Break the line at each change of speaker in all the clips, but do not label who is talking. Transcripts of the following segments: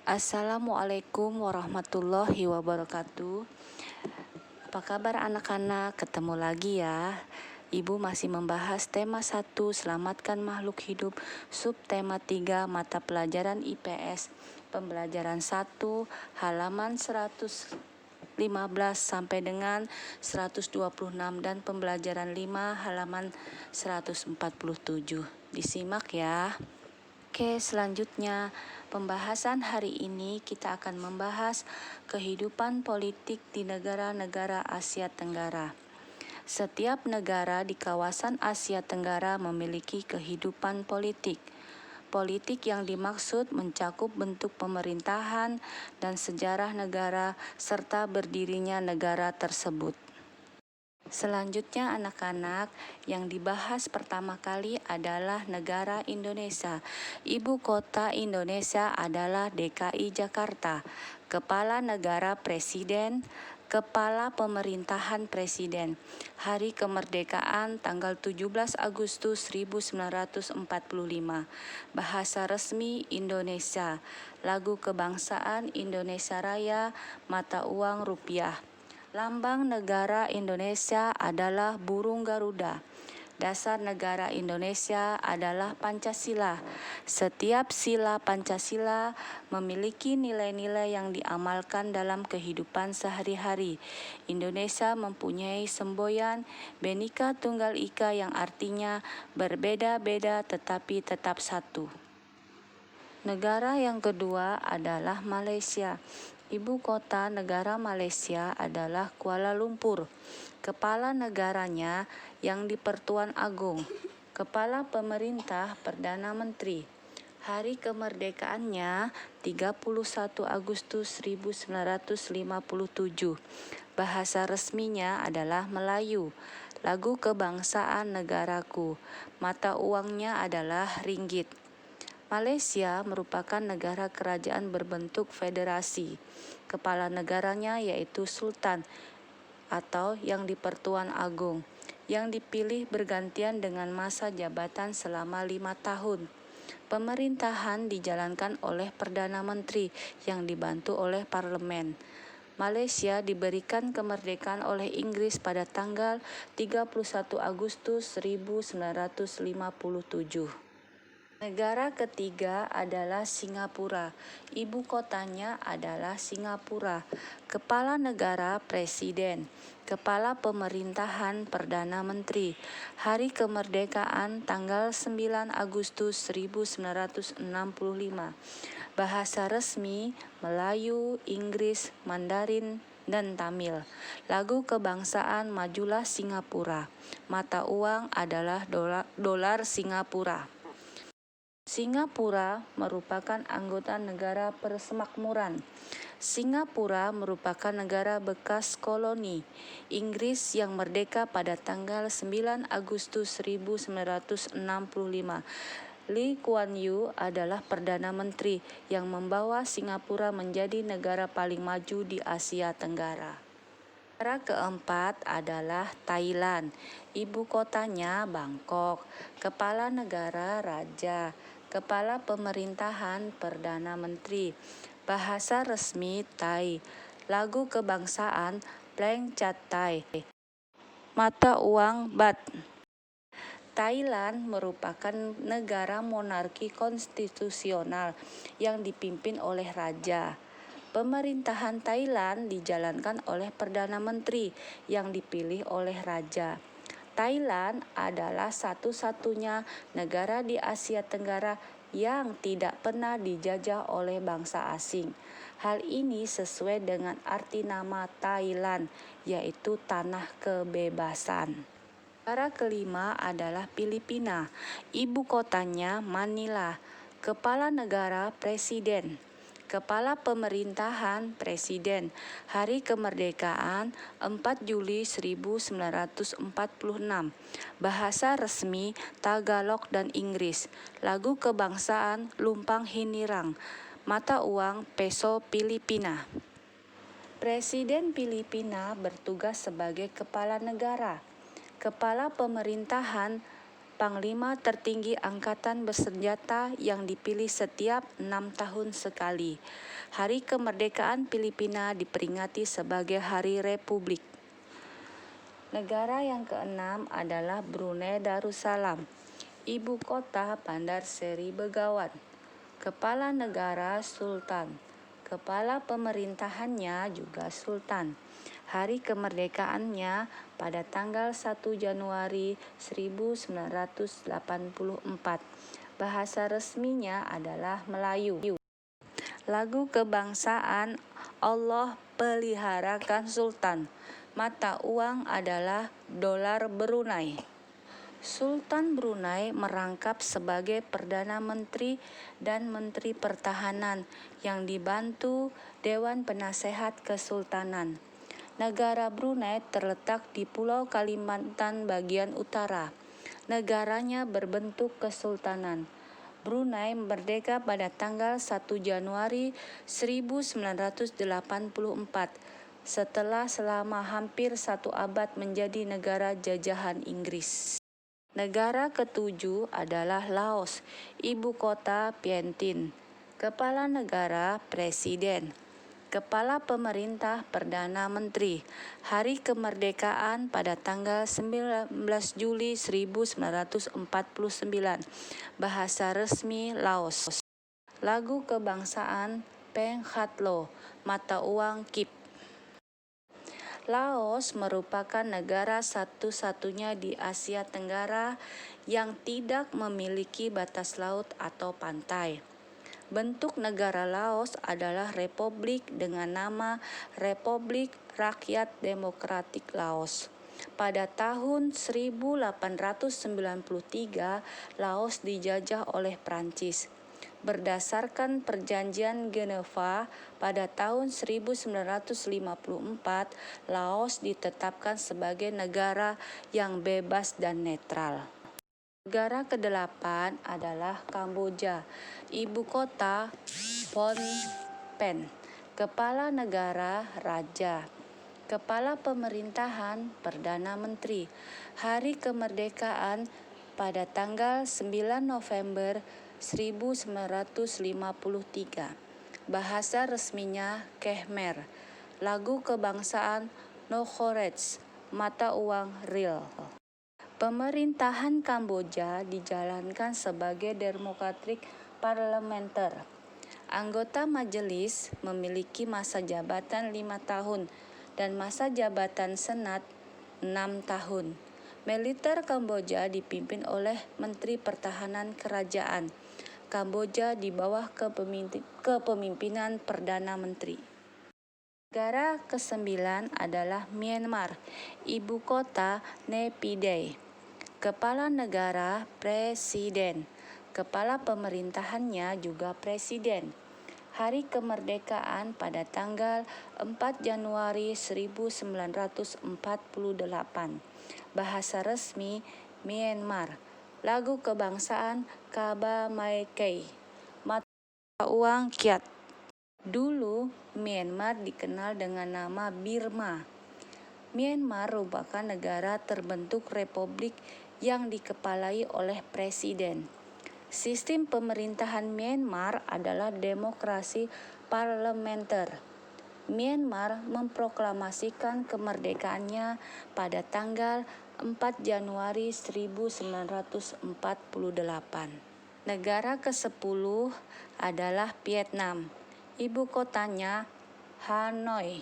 Assalamualaikum warahmatullahi wabarakatuh. Apa kabar anak-anak? Ketemu lagi ya. Ibu masih membahas tema 1, selamatkan makhluk hidup, subtema 3, mata pelajaran IPS, pembelajaran 1, halaman 115 sampai dengan 126 dan pembelajaran 5 halaman 147. Disimak ya. Oke, selanjutnya pembahasan hari ini kita akan membahas kehidupan politik di negara-negara Asia Tenggara. Setiap negara di kawasan Asia Tenggara memiliki kehidupan politik. Politik yang dimaksud mencakup bentuk pemerintahan dan sejarah negara serta berdirinya negara tersebut. Selanjutnya anak-anak, yang dibahas pertama kali adalah negara Indonesia. Ibu kota Indonesia adalah DKI Jakarta. Kepala negara presiden, kepala pemerintahan presiden. Hari kemerdekaan tanggal 17 Agustus 1945. Bahasa resmi Indonesia. Lagu kebangsaan Indonesia Raya, mata uang rupiah. Lambang negara Indonesia adalah burung Garuda. Dasar negara Indonesia adalah Pancasila. Setiap sila Pancasila memiliki nilai-nilai yang diamalkan dalam kehidupan sehari-hari. Indonesia mempunyai semboyan Bhinneka Tunggal Ika yang artinya berbeda-beda tetapi tetap satu. Negara yang kedua adalah Malaysia. Ibu kota negara Malaysia adalah Kuala Lumpur. Kepala negaranya yang di-Pertuan Agong. Kepala pemerintah Perdana Menteri. Hari kemerdekaannya 31 Agustus 1957. Bahasa resminya adalah Melayu. Lagu kebangsaan negaraku. Mata uangnya adalah ringgit. Malaysia merupakan negara kerajaan berbentuk federasi. Kepala negaranya yaitu Sultan atau yang di-Pertuan Agong, yang dipilih bergantian dengan masa jabatan selama 5 tahun. Pemerintahan dijalankan oleh Perdana Menteri yang dibantu oleh parlemen. Malaysia diberikan kemerdekaan oleh Inggris pada tanggal 31 Agustus 1957. Negara ketiga adalah Singapura. Ibu kotanya adalah Singapura. Kepala negara presiden. Kepala pemerintahan Perdana Menteri. Hari kemerdekaan tanggal 9 Agustus 1965. Bahasa resmi Melayu, Inggris, Mandarin, dan Tamil. Lagu kebangsaan Majulah Singapura. Mata uang adalah dolar Singapura. Singapura merupakan anggota negara persemakmuran. Singapura merupakan negara bekas koloni Inggris yang merdeka pada tanggal 9 Agustus 1965. Lee Kuan Yew adalah Perdana Menteri yang membawa Singapura menjadi negara paling maju di Asia Tenggara. Negara keempat adalah Thailand. Ibu kotanya Bangkok. Kepala negara Raja. Kepala pemerintahan Perdana Menteri. Bahasa resmi Thai. Lagu kebangsaan Pleng Chat Thai. Mata uang Baht. Thailand merupakan negara monarki konstitusional yang dipimpin oleh raja. Pemerintahan Thailand dijalankan oleh Perdana Menteri yang dipilih oleh raja. Thailand adalah satu-satunya negara di Asia Tenggara yang tidak pernah dijajah oleh bangsa asing. Hal ini sesuai dengan arti nama Thailand, yaitu tanah kebebasan. Negara kelima adalah Filipina. Ibu kotanya Manila. Kepala negara presiden. Kepala pemerintahan presiden. Hari kemerdekaan 4 Juli 1946. Bahasa resmi Tagalog dan Inggris. Lagu kebangsaan Lumpang Hinirang. Mata uang peso Filipina. Presiden Filipina bertugas sebagai kepala negara. Kepala pemerintahan Panglima tertinggi angkatan bersenjata yang dipilih setiap 6 tahun sekali. Hari kemerdekaan Filipina diperingati sebagai Hari Republik. Negara yang keenam adalah Brunei Darussalam. Ibu kota Bandar Seri Begawan. Kepala negara Sultan. Kepala pemerintahannya juga Sultan. Hari kemerdekaannya pada tanggal 1 Januari 1984. Bahasa resminya adalah Melayu. Lagu kebangsaan Allah peliharakan Sultan. Mata uang adalah dolar Brunei. Sultan Brunei merangkap sebagai Perdana Menteri dan Menteri Pertahanan yang dibantu Dewan Penasehat Kesultanan. Negara Brunei terletak di Pulau Kalimantan bagian utara. Negaranya berbentuk kesultanan. Brunei merdeka pada tanggal 1 Januari 1984 setelah selama hampir 1 abad menjadi negara jajahan Inggris. Negara ketujuh adalah Laos, ibu kota Vientiane. Kepala negara Presiden. Kepala Pemerintah Perdana Menteri. Hari kemerdekaan pada tanggal 19 Juli 1949. Bahasa resmi Laos. Lagu kebangsaan Peng Khat Lo. Mata uang Kip. Laos merupakan negara satu-satunya di Asia Tenggara yang tidak memiliki batas laut atau pantai. Bentuk negara Laos adalah republik dengan nama Republik Rakyat Demokratik Laos. Pada tahun 1893, Laos dijajah oleh Prancis. Berdasarkan Perjanjian Geneva pada tahun 1954, Laos ditetapkan sebagai negara yang bebas dan netral. Negara ke-8 adalah Kamboja. Ibu kota Phnom Penh. Kepala negara Raja. Kepala pemerintahan Perdana Menteri. Hari kemerdekaan pada tanggal 9 November 1953. Bahasa resminya Khmer. Lagu kebangsaan Nokorets. Mata uang Riel. Pemerintahan Kamboja dijalankan sebagai demokratik parlementer. Anggota majelis memiliki masa jabatan 5 tahun dan masa jabatan senat 6 tahun. Militer Kamboja dipimpin oleh Menteri Pertahanan Kerajaan Kamboja di bawah kepemimpinan Perdana Menteri. Negara ke-9 adalah Myanmar, ibu kota Naypyidaw. Kepala negara Presiden. Kepala pemerintahannya juga Presiden. Hari kemerdekaan pada tanggal 4 Januari 1948. Bahasa resmi Myanmar. Lagu kebangsaan Kaba Mai Kei. Mata uang Kyat. Dulu Myanmar dikenal dengan nama Birma. Myanmar merupakan negara terbentuk republik yang dikepalai oleh presiden. Sistem pemerintahan Myanmar adalah demokrasi parlementer. Myanmar memproklamasikan kemerdekaannya pada tanggal 4 Januari 1948. Negara ke-10 adalah Vietnam. Ibu kotanya Hanoi.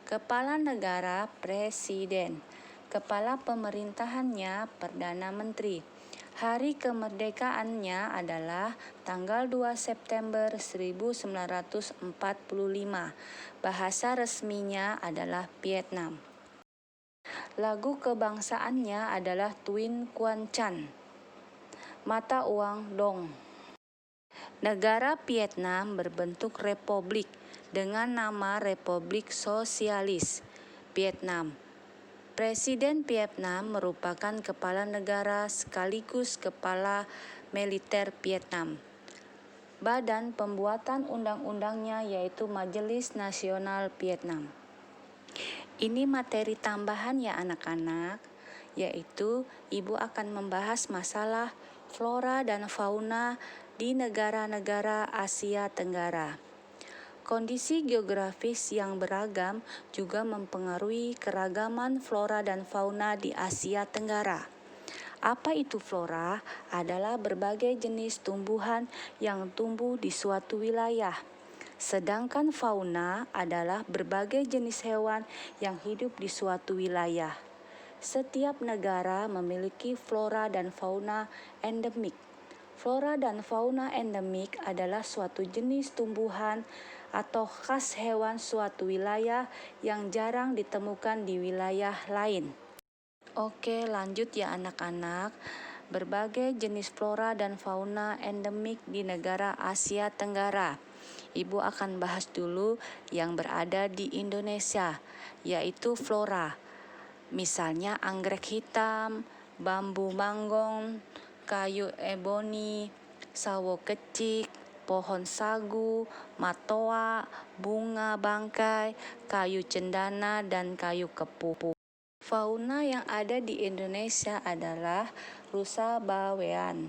Kepala negara Presiden. Kepala pemerintahannya Perdana Menteri. Hari kemerdekaannya adalah tanggal 2 September 1945. Bahasa resminya adalah Vietnam. Lagu kebangsaannya adalah Tuin Quan Chan. Mata uang Dong. Negara Vietnam berbentuk republik dengan nama Republik Sosialis Vietnam. Presiden Vietnam merupakan kepala negara sekaligus kepala militer Vietnam. Badan pembuatan undang-undangnya yaitu Majelis Nasional Vietnam. Ini materi tambahan ya anak-anak. yaitu Ibu akan membahas masalah flora dan fauna di negara-negara Asia Tenggara. Kondisi geografis yang beragam juga mempengaruhi keragaman flora dan fauna di Asia Tenggara. Apa itu flora? Adalah berbagai jenis tumbuhan yang tumbuh di suatu wilayah. Sedangkan fauna adalah berbagai jenis hewan yang hidup di suatu wilayah. Setiap negara memiliki flora dan fauna endemik. Flora dan fauna endemik adalah suatu jenis tumbuhan atau khas hewan suatu wilayah yang jarang ditemukan di wilayah lain. Oke, lanjut ya anak-anak. Berbagai jenis flora dan fauna endemik di negara Asia Tenggara. Ibu akan bahas dulu yang berada di Indonesia, yaitu flora. Misalnya anggrek hitam, bambu manggong, kayu eboni, sawo kecik, pohon sagu, matoa, bunga bangkai, kayu cendana, dan kayu kepu. Fauna yang ada di Indonesia adalah rusa bawean,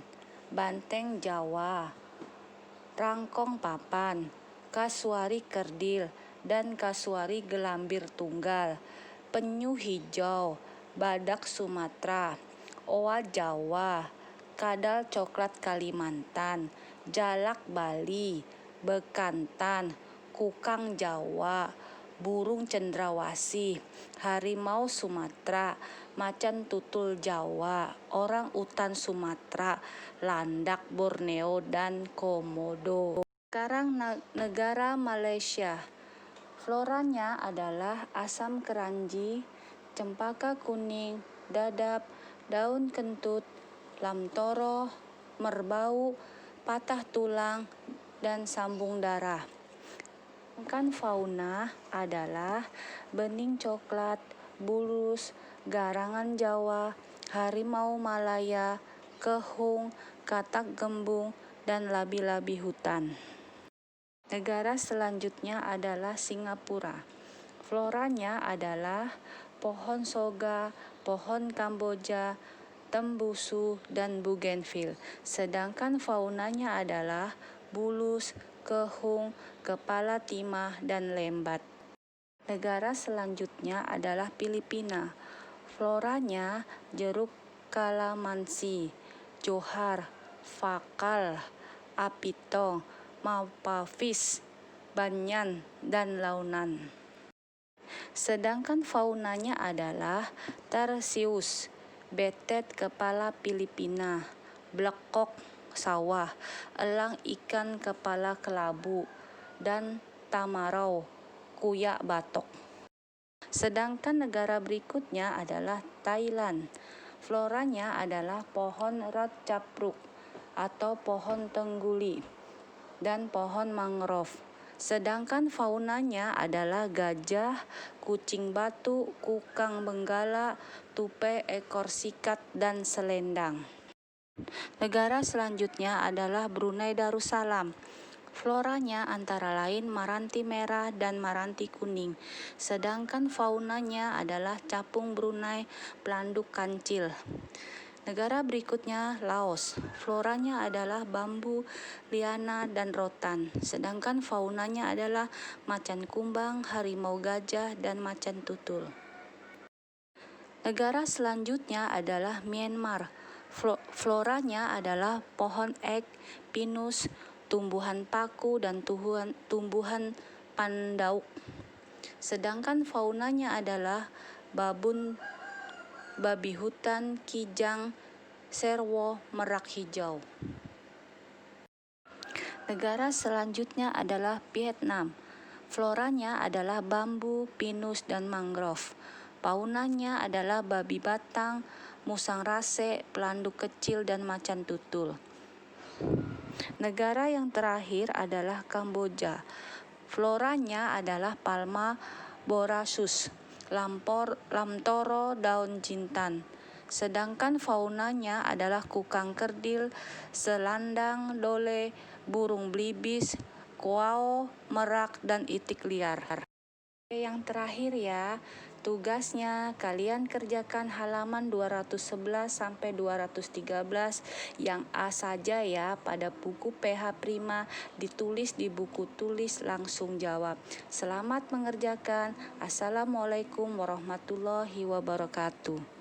banteng Jawa, rangkong papan, kasuari kerdil, dan kasuari gelambir tunggal, penyu hijau, badak Sumatera, oa Jawa, kadal coklat Kalimantan, jalak Bali, bekantan, kukang Jawa, burung cendrawasih, harimau Sumatera, macan tutul Jawa, orang utan Sumatera, landak Borneo, dan komodo. Sekarang negara Malaysia. Floranya adalah asam keranji, cempaka kuning, dadap, daun kentut, lamtoro, merbau, patah tulang, dan sambung darah. Sedangkan fauna adalah bening coklat, bulus, garangan Jawa, harimau Malaya, kehung, katak gembung, dan labi-labi hutan. Negara selanjutnya adalah Singapura. Floranya adalah pohon soga, pohon Kamboja, tembusu, dan bougainville. Sedangkan faunanya adalah bulus, kehung, kepala timah, dan lembat. Negara selanjutnya adalah Filipina. Floranya jeruk kalamansi, johar, fakal, apitong, maupavis, banyan, dan launan. Sedangkan faunanya adalah tarsius, betet kepala Filipina, blekok sawah, elang ikan kepala kelabu, dan tamarau, kuyak batok. Sedangkan negara berikutnya adalah Thailand. Floranya adalah pohon ratcapruk atau pohon tengguli dan pohon mangrove. Sedangkan faunanya adalah gajah, kucing batu, kukang benggala, tupai ekor sikat, dan selendang. Negara selanjutnya adalah Brunei Darussalam. Floranya antara lain maranti merah dan maranti kuning. Sedangkan faunanya adalah capung Brunei, pelanduk kancil. Negara berikutnya Laos. Floranya adalah bambu, liana, dan rotan. Sedangkan faunanya adalah macan kumbang, harimau gajah, dan macan tutul. Negara selanjutnya adalah Myanmar. Floranya adalah pohon ek, pinus, tumbuhan paku, dan tumbuhan pandauk. Sedangkan faunanya adalah babun, babi hutan, kijang, serwo, merak hijau. Negara selanjutnya adalah Vietnam. Floranya adalah bambu, pinus, dan mangrove. Faunanya adalah babi batang, musang rase, pelanduk kecil, dan macan tutul. Negara yang terakhir adalah Kamboja. Floranya adalah palma borassus, lamtoro, daun jintan. Sedangkan faunanya adalah kukang kerdil, selandang, dole, burung belibis, koao, merak, dan itik liar. Yang terakhir ya, tugasnya kalian kerjakan halaman 211 sampai 213 yang A saja ya pada buku PH Prima, ditulis di buku tulis langsung jawab. Selamat mengerjakan. Assalamualaikum warahmatullahi wabarakatuh.